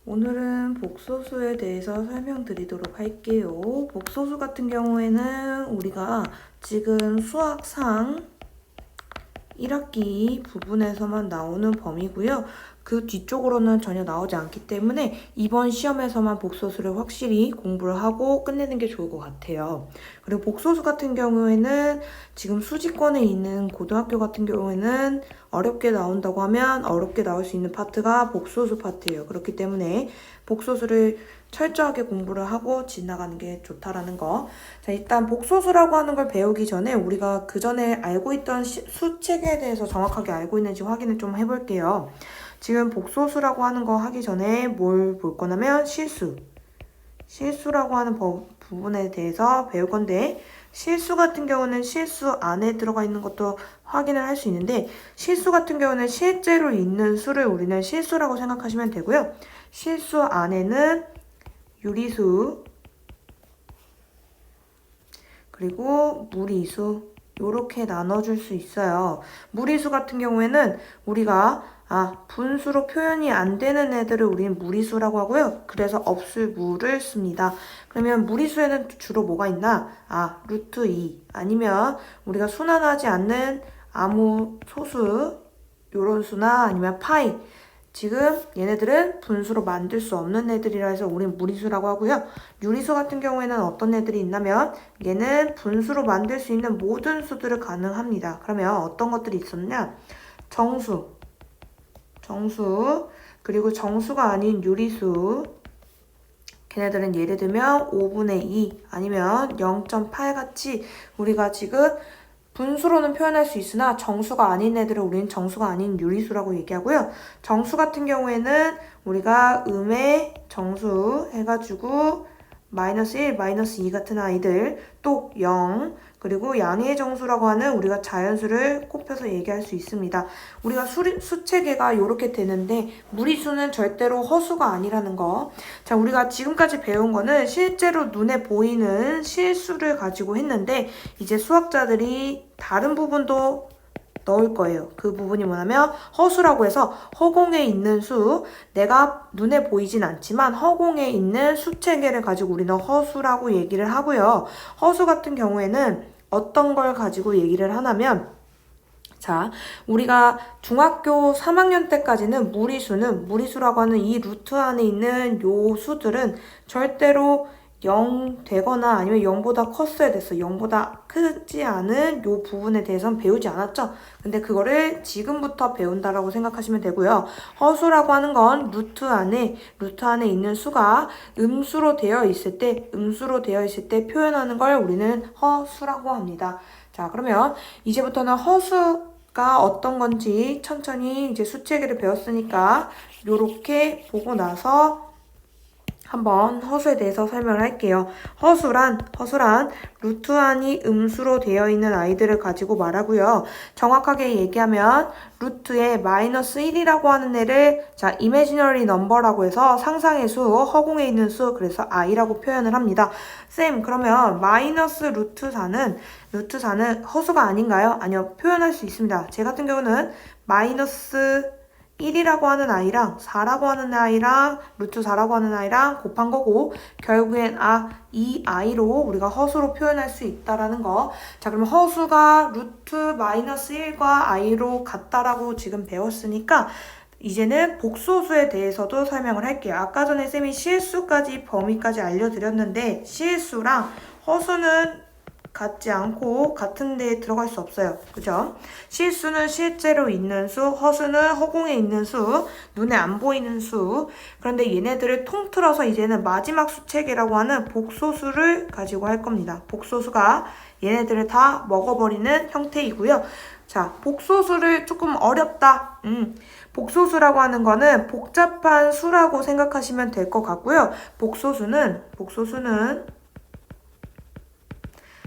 오늘은 복소수에 대해서 설명드리도록 할게요. 복소수 같은 경우에는 우리가 지금 수학상 1학기 부분에서만 나오는 범위고요. 그 뒤쪽으로는 전혀 나오지 않기 때문에 이번 시험에서만 복소수를 확실히 공부를 하고 끝내는 게 좋을 것 같아요. 그리고 복소수 같은 경우에는 지금 수지권에 있는 고등학교 같은 경우에는 어렵게 나온다고 하면 어렵게 나올 수 있는 파트가 복소수 파트예요. 그렇기 때문에 복소수를 철저하게 공부를 하고 지나가는 게 좋다라는 거. 자, 일단 복소수라고 하는 걸 배우기 전에 우리가 그 전에 알고 있던 수책에 대해서 정확하게 알고 있는지 확인을 좀 해볼게요. 지금 복소수라고 하는 거 하기 전에 뭘 볼 거냐면 실수라고 하는 부분에 대해서 배울 건데, 실수 같은 경우는 실수 안에 들어가 있는 것도 확인을 할 수 있는데, 실수 같은 경우는 실제로 있는 수를 우리는 실수라고 생각하시면 되고요. 실수 안에는 유리수, 그리고 무리수, 요렇게 나눠줄 수 있어요. 무리수 같은 경우에는 우리가 분수로 표현이 안 되는 애들을 우리는 무리수라고 하고요. 그래서 없을무를 씁니다. 그러면 무리수에는 주로 뭐가 있나? 루트 2 아니면 우리가 순환하지 않는 아무 소수 요런 수나 아니면 파이, 지금 얘네들은 분수로 만들 수 없는 애들이라 해서 우린 무리수라고 하고요. 유리수 같은 경우에는 어떤 애들이 있냐면 얘는 분수로 만들 수 있는 모든 수들을 가능합니다. 그러면 어떤 것들이 있었냐? 정수, 그리고 정수가 아닌 유리수, 걔네들은 예를 들면 5분의 2 아니면 0.8 같이 우리가 지금 분수로는 표현할 수 있으나 정수가 아닌 애들을 우리는 정수가 아닌 유리수라고 얘기하고요. 정수 같은 경우에는 우리가 음의 정수 해가지고 마이너스 1, 마이너스 2 같은 아이들, 또 0, 그리고 양의 정수라고 하는 우리가 자연수를 꼽혀서 얘기할 수 있습니다. 우리가 수체계가 이렇게 되는데 무리수는 절대로 허수가 아니라는 거. 자, 우리가 지금까지 배운 거는 실제로 눈에 보이는 실수를 가지고 했는데 이제 수학자들이 다른 부분도 넣을 거예요. 그 부분이 뭐냐면 허수라고 해서 허공에 있는 수, 내가 눈에 보이진 않지만 허공에 있는 수체계를 가지고 우리는 허수라고 얘기를 하고요. 허수 같은 경우에는 어떤 걸 가지고 얘기를 하냐면, 자, 우리가 중학교 3학년 때까지는 무리수라고 하는 이 루트 안에 있는 요 수들은 절대로 0 되거나 아니면 0보다 컸어야 됐어. 0보다 크지 않은 요 부분에 대해서는 배우지 않았죠. 근데 그거를 지금부터 배운다라고 생각하시면 되고요. 허수라고 하는 건 루트 안에 있는 수가 음수로 되어 있을 때 표현하는 걸 우리는 허수라고 합니다. 자, 그러면 이제부터는 허수가 어떤 건지 천천히 이제 수체계를 배웠으니까 요렇게 보고 나서 한번 허수에 대해서 설명을 할게요. 허수란 루트 안이 음수로 되어 있는 아이들을 가지고 말하고요. 정확하게 얘기하면 루트에 마이너스 1이라고 하는 애를 imaginary number라고 해서 상상의 수, 허공에 있는 수, 그래서 i라고 표현을 합니다. 쌤, 그러면 마이너스 루트 4는 허수가 아닌가요? 아니요, 표현할 수 있습니다. 제 같은 경우는 마이너스 1이라고 하는 아이랑 4라고 하는 아이랑 루트 4라고 하는 아이랑 곱한 거고, 결국엔 이 아이로 우리가 허수로 표현할 수 있다라는 거. 자, 그럼 허수가 루트 마이너스 1과 i로 같다라고 지금 배웠으니까 이제는 복소수에 대해서도 설명을 할게요. 아까 전에 쌤이 실수까지 범위까지 알려드렸는데 실수랑 허수는 같지 않고 같은 데에 들어갈 수 없어요. 그죠? 실수는 실제로 있는 수, 허수는 허공에 있는 수, 눈에 안 보이는 수. 그런데 얘네들을 통틀어서 이제는 마지막 수체계라고 하는 복소수를 가지고 할 겁니다. 복소수가 얘네들을 다 먹어버리는 형태이고요. 자, 복소수를 조금 어렵다. 복소수라고 하는 거는 복잡한 수라고 생각하시면 될 것 같고요. 복소수는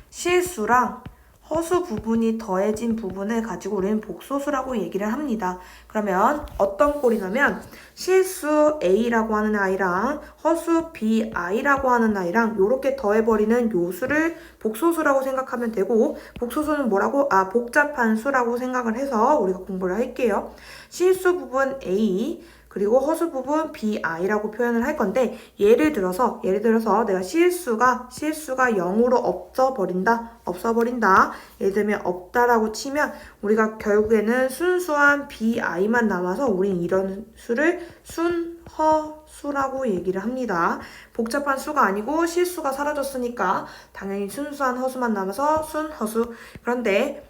실수랑 허수 부분이 더해진 부분을 가지고 우리는 복소수라고 얘기를 합니다. 그러면 어떤 꼴이냐면 실수 A라고 하는 아이랑 허수 BI라고 하는 아이랑 이렇게 더해버리는 요 수를 복소수라고 생각하면 되고, 복소수는 뭐라고? 복잡한 수라고 생각을 해서 우리가 공부를 할게요. 실수 부분 A, 그리고 허수 부분 bi라고 표현을 할 건데 예를 들어서 내가 실수가 0으로 없어버린다. 예를 들면 없다라고 치면 우리가 결국에는 순수한 bi만 남아서 우린 이런 수를 순허수라고 얘기를 합니다. 복잡한 수가 아니고 실수가 사라졌으니까 당연히 순수한 허수만 남아서 순허수. 그런데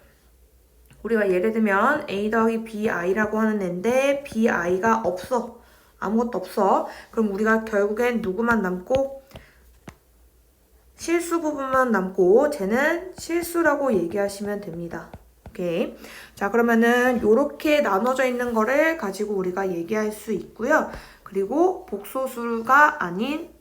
우리가 예를 들면 a 더하기 bi라고 하는 애인데 bi가 없어. 아무것도 없어. 그럼 우리가 결국엔 누구만 남고 실수 부분만 남고 쟤는 실수라고 얘기하시면 됩니다. 오케이. 자, 그러면은 요렇게 나눠져 있는 거를 가지고 우리가 얘기할 수 있고요. 그리고 복소수가 아닌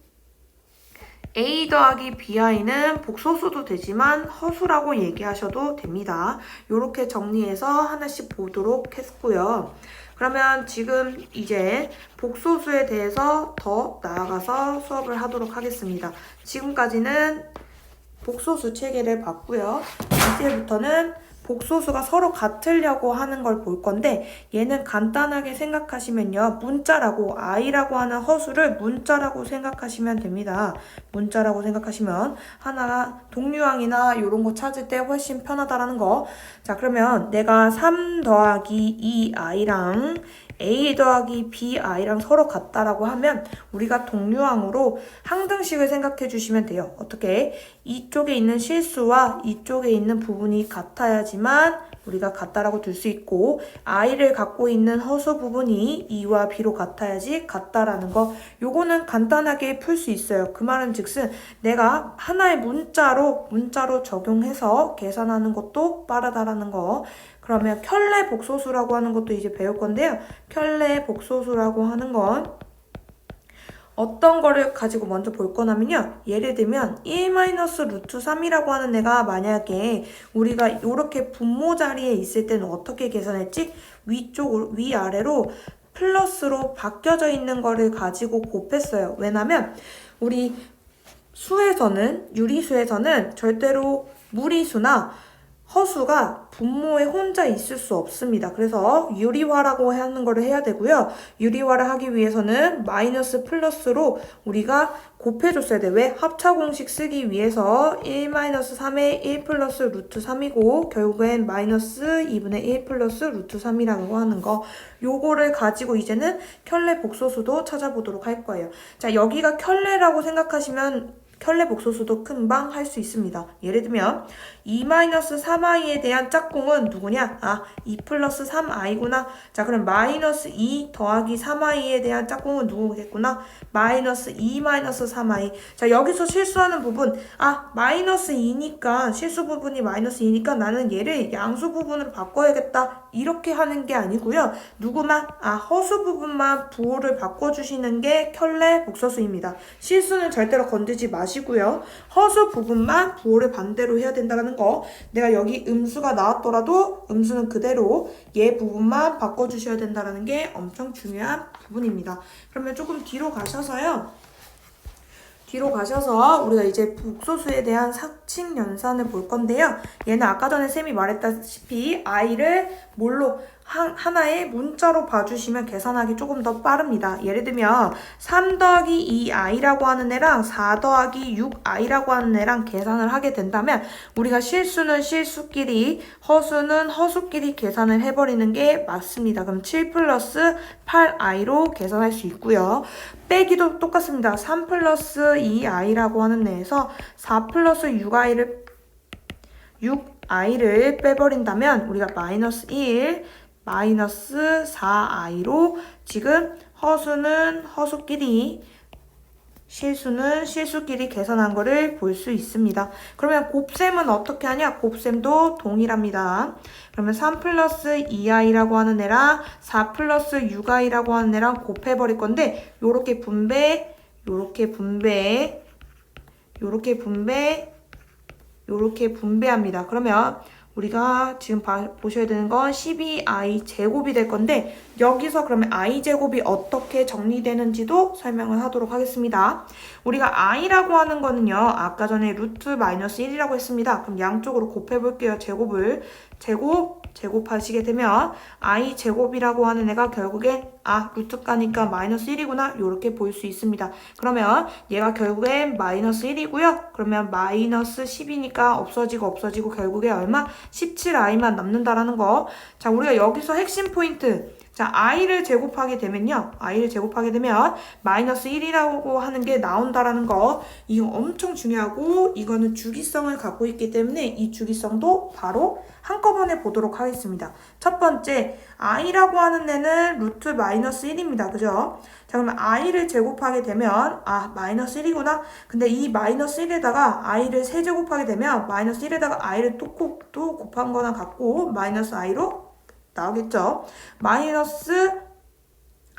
a 더하기 bi는 복소수도 되지만 허수라고 얘기하셔도 됩니다. 요렇게 정리해서 하나씩 보도록 했고요. 그러면 지금 이제 복소수에 대해서 더 나아가서 수업을 하도록 하겠습니다. 지금까지는 복소수 체계를 봤고요. 이제부터는 복소수가 서로 같으려고 하는 걸 볼 건데 얘는 간단하게 생각하시면요. 문자라고 i라고 하는 허수를 문자라고 생각하시면 됩니다. 문자라고 생각하시면 하나가 동류항이나 이런 거 찾을 때 훨씬 편하다라는 거. 자, 그러면 내가 3 더하기 2i랑 a 더하기 bi랑 서로 같다라고 하면 우리가 동류항으로 항등식을 생각해 주시면 돼요. 어떻게? 이쪽에 있는 실수와 이쪽에 있는 부분이 같아야지만 우리가 같다라고 둘 수 있고 i를 갖고 있는 허수 부분이 2와 b로 같아야지 같다라는 거. 요거는 간단하게 풀 수 있어요. 그 말은 즉슨 내가 하나의 문자로 적용해서 계산하는 것도 빠르다라는 거. 그러면 켤레 복소수라고 하는 것도 이제 배울 건데요. 켤레 복소수라고 하는 건 어떤 거를 가지고 먼저 볼 거냐면요. 예를 들면 1-루트3이라고 하는 애가 만약에 우리가 이렇게 분모 자리에 있을 때는 어떻게 계산했지? 위아래로 플러스로 바뀌어져 있는 거를 가지고 곱했어요. 왜냐면 우리 유리수에서는 절대로 무리수나 허수가 분모에 혼자 있을 수 없습니다. 그래서 유리화라고 하는 거를 해야 되고요. 유리화를 하기 위해서는 마이너스 플러스로 우리가 곱해줬어야 돼. 왜? 합차 공식 쓰기 위해서 1-3에 1 플러스 루트 3이고 결국엔 마이너스 2분의 1 플러스 루트 3이라고 하는 거. 요거를 가지고 이제는 켤레 복소수도 찾아보도록 할 거예요. 자, 여기가 켤레라고 생각하시면 켤레 복소수도 금방 할 수 있습니다. 예를 들면 2-3i에 대한 짝꿍은 누구냐? 2 플러스 3i구나. 자, 그럼 마이너스 2 더하기 3i에 대한 짝꿍은 누구겠구나? 마이너스 2-3i. 자, 여기서 실수하는 부분. 마이너스 2니까 실수 부분이 마이너스 2니까 나는 얘를 양수 부분으로 바꿔야겠다. 이렇게 하는 게 아니고요. 허수 부분만 부호를 바꿔주시는 게 켤레 복소수입니다. 실수는 절대로 건드지 마시고요. 허수 부분만 부호를 반대로 해야 된다는 거. 내가 여기 음수가 나왔더라도 음수는 그대로 얘 부분만 바꿔주셔야 된다는 게 엄청 중요한 부분입니다. 그러면 조금 뒤로 가셔서 우리가 이제 복소수에 대한 상칙 연산을 볼 건데요. 얘는 아까 전에 쌤이 말했다시피 i를 뭘로 하나의 문자로 봐주시면 계산하기 조금 더 빠릅니다. 예를 들면 3 더하기 2i라고 하는 애랑 4 더하기 6i라고 하는 애랑 계산을 하게 된다면 우리가 실수는 실수끼리 허수는 허수끼리 계산을 해버리는 게 맞습니다. 그럼 7 플러스 8i로 계산할 수 있고요. 빼기도 똑같습니다. 3 플러스 2i라고 하는 애에서 4 플러스 6i를 빼버린다면 우리가 마이너스 1, 마이너스 4i로 지금 허수는 허수끼리 실수는 실수끼리 계산한 거를 볼 수 있습니다. 그러면 곱셈은 어떻게 하냐? 곱셈도 동일합니다. 그러면 3 플러스 2i라고 하는 애랑 4 플러스 6i라고 하는 애랑 곱해버릴 건데 요렇게 분배합니다. 그러면 우리가 지금 보셔야 되는 건 12i 제곱이 될 건데 여기서 그러면 i 제곱이 어떻게 정리되는지도 설명을 하도록 하겠습니다. 우리가 i라고 하는 거는요. 아까 전에 루트 마이너스 1이라고 했습니다. 그럼 양쪽으로 곱해볼게요. 제곱하시게 되면 i 제곱이라고 하는 애가 결국엔 아, 루트가니까 마이너스 1이구나. 이렇게 볼 수 있습니다. 그러면 얘가 결국엔 마이너스 1이고요. 그러면 마이너스 10이니까 없어지고 결국에 얼마? 17i만 남는다라는 거. 자, 우리가 여기서 핵심 포인트. 자, i를 제곱하게 되면요. i를 제곱하게 되면 마이너스 1이라고 하는 게 나온다라는 거. 이거 엄청 중요하고 이거는 주기성을 갖고 있기 때문에 이 주기성도 바로 한꺼번에 보도록 하겠습니다. 첫 번째, i라고 하는 애는 루트 마이너스 1입니다. 그죠? 자, 그러면 i를 제곱하게 되면 아, 마이너스 1이구나. 근데 이 마이너스 1에다가 i를 세제곱하게 되면 마이너스 1에다가 i를 또 곱한 거나 같고 마이너스 i로 나오겠죠. 마이너스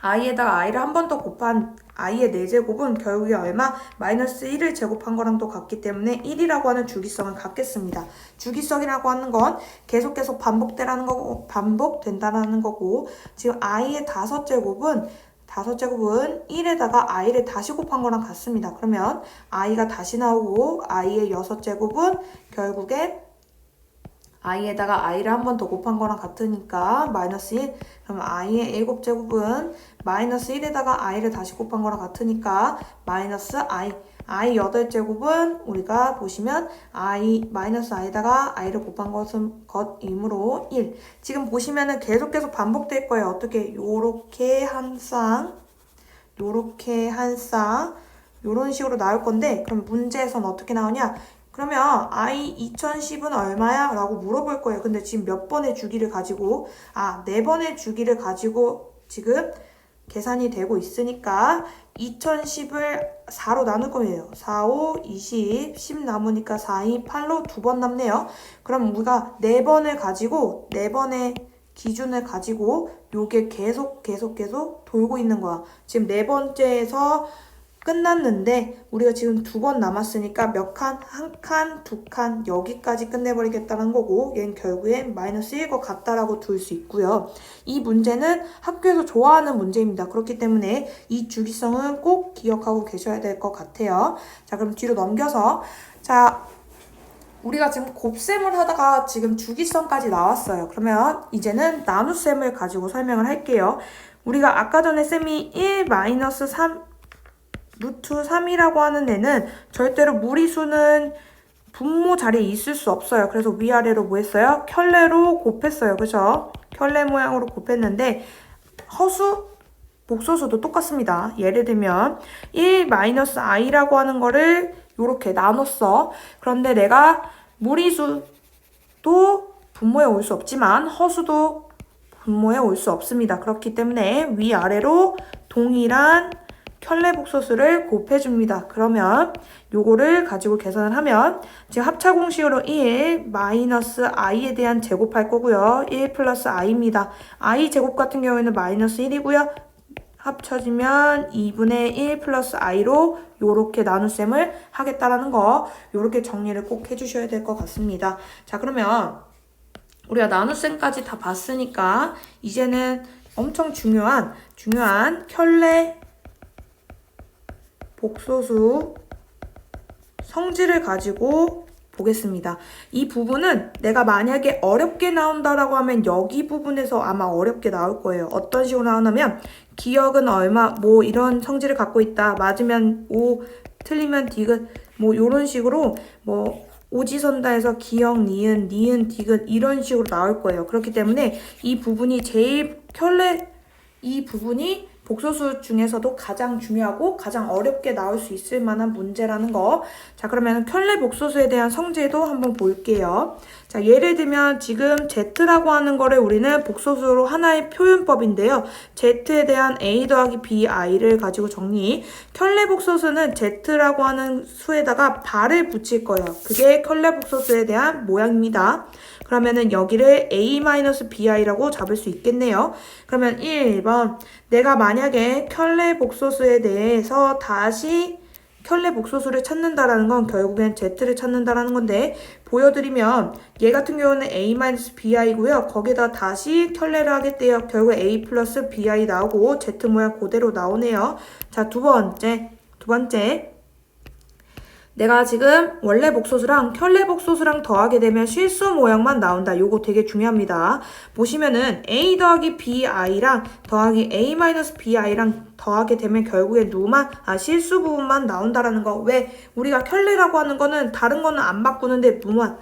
i에다가 i를 한 번 더 곱한 i의 4제곱은 결국에 얼마? 마이너스 1을 제곱한 거랑 또 같기 때문에 1이라고 하는 주기성을 갖겠습니다. 주기성이라고 하는 건 계속 반복된다는 거고 지금 i의 5제곱은 1에다가 i를 다시 곱한 거랑 같습니다. 그러면 i가 다시 나오고 i의 6제곱은 결국에 i에다가 i를 한 번 더 곱한 거랑 같으니까 마이너스 1. 그러면 i의 7제곱은 마이너스 1에다가 i를 다시 곱한 거랑 같으니까 마이너스 i. i 8제곱은 우리가 보시면 마이너스 i에다가 i를 곱한 것이므로 1. 지금 보시면은 계속 반복될 거예요. 어떻게? 요렇게 한 쌍, 요런 식으로 나올 건데 그럼 문제에서는 어떻게 나오냐? 그러면 i 2010은 얼마야? 라고 물어볼 거예요. 근데 지금 몇 번의 주기를 가지고 4번의 주기를 가지고 지금 계산이 되고 있으니까 2010을 4로 나눌 거예요. 4, 5, 20, 10 남으니까 4, 2, 8로 2번 남네요. 그럼 우리가 4번을 가지고 4번의 기준을 가지고 요게 계속 돌고 있는 거야. 지금 4번째에서 끝났는데 우리가 지금 2번 남았으니까 몇 칸? 1칸, 2칸 여기까지 끝내버리겠다는 거고 얘는 결국엔 마이너스 1일 것 같다라고 둘 수 있고요. 이 문제는 학교에서 좋아하는 문제입니다. 그렇기 때문에 이 주기성은 꼭 기억하고 계셔야 될 것 같아요. 자, 그럼 뒤로 넘겨서 자, 우리가 지금 곱셈을 하다가 지금 주기성까지 나왔어요. 그러면 이제는 나눗셈을 가지고 설명을 할게요. 우리가 아까 전에 쌤이 1-3 루트 3이라고 하는 애는 절대로 무리수는 분모 자리에 있을 수 없어요. 그래서 위아래로 뭐 했어요? 켤레로 곱했어요. 그죠? 켤레 모양으로 곱했는데 허수, 복소수도 똑같습니다. 예를 들면 1-i라고 하는 거를 이렇게 나눴어. 그런데 내가 무리수도 분모에 올 수 없지만 허수도 분모에 올 수 없습니다. 그렇기 때문에 위아래로 동일한 켤레 복소수를 곱해줍니다. 그러면 요거를 가지고 계산을 하면 지금 합차 공식으로 1 마이너스 i에 대한 제곱할 거고요. 1 플러스 i입니다. i 제곱 같은 경우에는 마이너스 1이고요. 합쳐지면 2분의 1 플러스 i로 요렇게 나눗셈을 하겠다라는 거 요렇게 정리를 꼭 해주셔야 될 것 같습니다. 자, 그러면 우리가 나눗셈까지 다 봤으니까 이제는 엄청 중요한 켤레 복소수 성질을 가지고 보겠습니다. 이 부분은 내가 만약에 어렵게 나온다라고 하면 여기 부분에서 아마 어렵게 나올 거예요. 어떤 식으로 나오냐면 기억은 얼마 뭐 이런 성질을 갖고 있다. 맞으면 O, 틀리면 디귿 뭐 이런 식으로 뭐 오지선다에서 기억, 니은, 디귿 이런 식으로 나올 거예요. 그렇기 때문에 이 부분이 이 부분이 복소수 중에서도 가장 중요하고 가장 어렵게 나올 수 있을 만한 문제라는 거. 자, 그러면 켤레 복소수에 대한 성질도 한번 볼게요. 자, 예를 들면 지금 Z라고 하는 거를 우리는 복소수로 하나의 표현법인데요. Z에 대한 A 더하기 B, I를 가지고 정리. 켤레 복소수는 Z라고 하는 수에다가 발을 붙일 거예요. 그게 켤레 복소수에 대한 모양입니다. 그러면은 여기를 A-BI라고 잡을 수 있겠네요. 그러면 1번 내가 만약에 켤레 복소수에 대해서 다시 켤레 복소수를 찾는다라는 건 결국엔 Z를 찾는다라는 건데 보여드리면 얘 같은 경우는 A-BI고요. 거기다 다시 켤레를 하겠대요. 결국 A 플러스 BI 나오고 Z 모양 그대로 나오네요. 자, 두 번째 내가 지금 원래 복소수랑 켤레 복소수랑 더하게 되면 실수 모양만 나온다. 요거 되게 중요합니다. 보시면은 a 더하기 bi랑 더하기 a 마이너스 bi랑 더하게 되면 결국에 실수 부분만 나온다라는 거. 왜? 우리가 켤레라고 하는 거는 다른 거는 안 바꾸는데 무만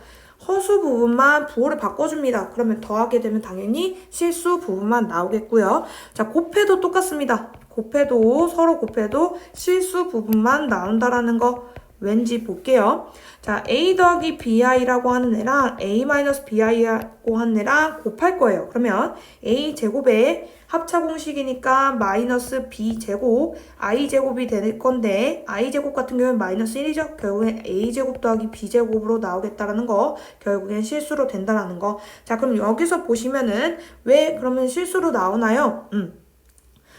허수 부분만 부호를 바꿔줍니다. 그러면 더하게 되면 당연히 실수 부분만 나오겠고요. 자, 곱해도 똑같습니다. 서로 곱해도 실수 부분만 나온다라는 거 왠지 볼게요. 자, a 더하기 bi라고 하는 애랑 a 마이너스 bi라고 하는 애랑 곱할 거예요. 그러면 a 제곱에 합차 공식이니까 마이너스 b 제곱 i 제곱이 될 건데 i 제곱 같은 경우는 마이너스 1이죠. 결국엔 a 제곱 더하기 b 제곱으로 나오겠다라는 거, 결국엔 실수로 된다라는 거. 자, 그럼 여기서 보시면은 왜 그러면 실수로 나오나요?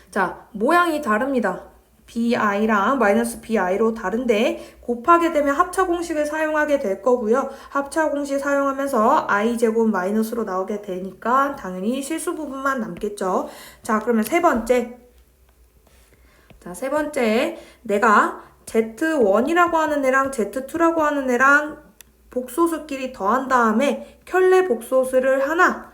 자, 모양이 다릅니다. bi랑 마이너스 bi로 다른데 곱하게 되면 합차 공식을 사용하게 될 거고요. 합차 공식 사용하면서 i제곱 마이너스로 나오게 되니까 당연히 실수 부분만 남겠죠. 자, 그러면 세 번째. 자, 세 번째. 내가 z1이라고 하는 애랑 z2라고 하는 애랑 복소수끼리 더한 다음에 켤레 복소수를 하나,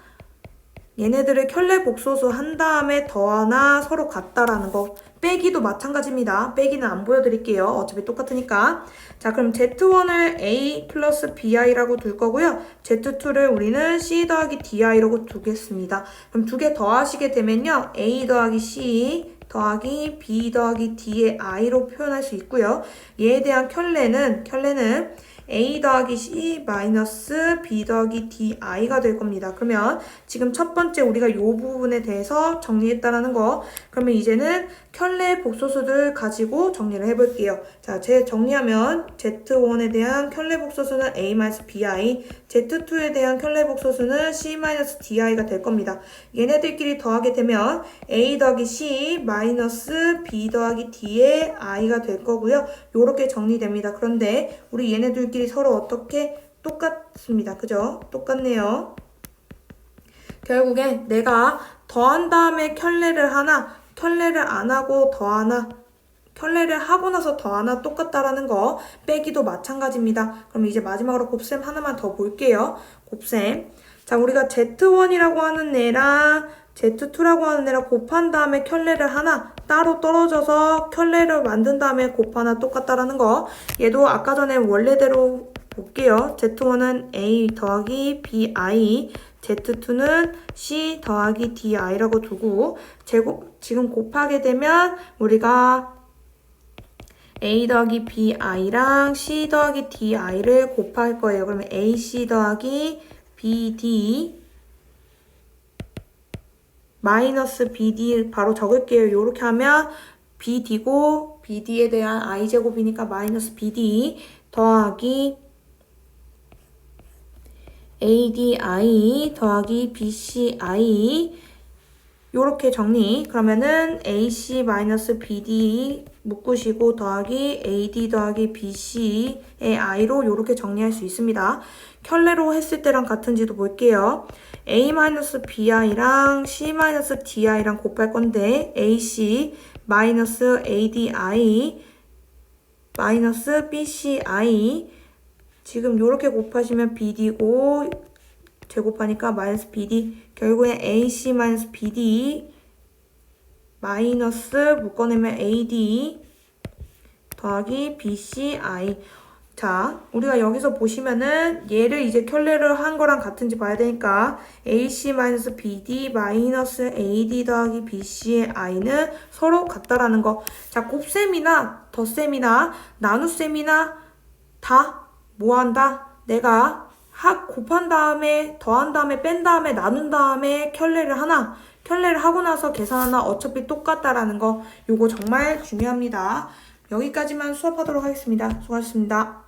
얘네들을 켤레 복소수 한 다음에 더하나 서로 같다라는 거. 빼기도 마찬가지입니다. 빼기는 안 보여드릴게요. 어차피 똑같으니까. 자, 그럼 z1을 a 플러스 bi라고 둘 거고요. z2를 우리는 c 더하기 di라고 두겠습니다. 그럼 두 개 더하시게 되면요. a 더하기 c 더하기 b 더하기 d의 i로 표현할 수 있고요. 얘에 대한 켤레는 a 더하기 c 마이너스 b 더하기 di가 될 겁니다. 그러면 지금 첫 번째 우리가 이 부분에 대해서 정리했다라는 거. 그러면 이제는 켤레 복소수들 가지고 정리를 해볼게요. 자, 정리하면 z1에 대한 켤레 복소수는 a 마이너스 bi, z2에 대한 켤레 복소수는 c 마이너스 di가 될 겁니다. 얘네들끼리 더하게 되면 a 더하기 c 마이너스 b 더하기 d의 i가 될 거고요. 요렇게 정리됩니다. 그런데 우리 얘네들끼리 서로 어떻게 똑같습니다. 그죠? 똑같네요. 결국엔 내가 더한 다음에 켤레를 하나, 켤레를 안 하고 더하나, 켤레를 하고 나서 더하나 똑같다라는 거. 빼기도 마찬가지입니다. 그럼 이제 마지막으로 곱셈 하나만 더 볼게요. 곱셈. 자, 우리가 z1이라고 하는 애랑 z2라고 하는 애랑 곱한 다음에 켤레를 하나 따로 떨어져서 켤레를 만든 다음에 곱하나 똑같다라는 거. 얘도 아까 전에 원래대로 볼게요. z1은 a 더하기 bi, z2는 c 더하기 di라고 두고 지금 곱하게 되면 우리가 a 더하기 bi랑 c 더하기 di를 곱할 거예요. 그러면 ac 더하기 bd 마이너스 bd 바로 적을게요. 이렇게 하면 bd고 bd에 대한 i제곱이니까 마이너스 bd 더하기 ADI 더하기 BCI 요렇게 정리. 그러면은 AC 마이너스 BD 묶으시고 더하기 AD 더하기 BC의 I로 요렇게 정리할 수 있습니다. 켤레로 했을 때랑 같은지도 볼게요. A 마이너스 BI랑 C 마이너스 DI랑 곱할 건데 AC 마이너스 ADI 마이너스 BCI 지금 요렇게 곱하시면 BD고 제곱하니까 마이너스 BD 결국엔 AC 마이너스 BD 마이너스 묶어내면 AD 더하기 BCI. 자, 우리가 여기서 보시면은 얘를 이제 켤레를 한 거랑 같은지 봐야 되니까 AC 마이너스 BD 마이너스 AD 더하기 BC의 I는 서로 같다라는 거. 자, 곱셈이나 덧셈이나 나눗셈이나 다 뭐 한다? 내가 곱한 다음에 더한 다음에 뺀 다음에 나눈 다음에 켤레를 하고 나서 계산하나 어차피 똑같다라는 거. 요거 정말 중요합니다. 여기까지만 수업하도록 하겠습니다. 수고하셨습니다.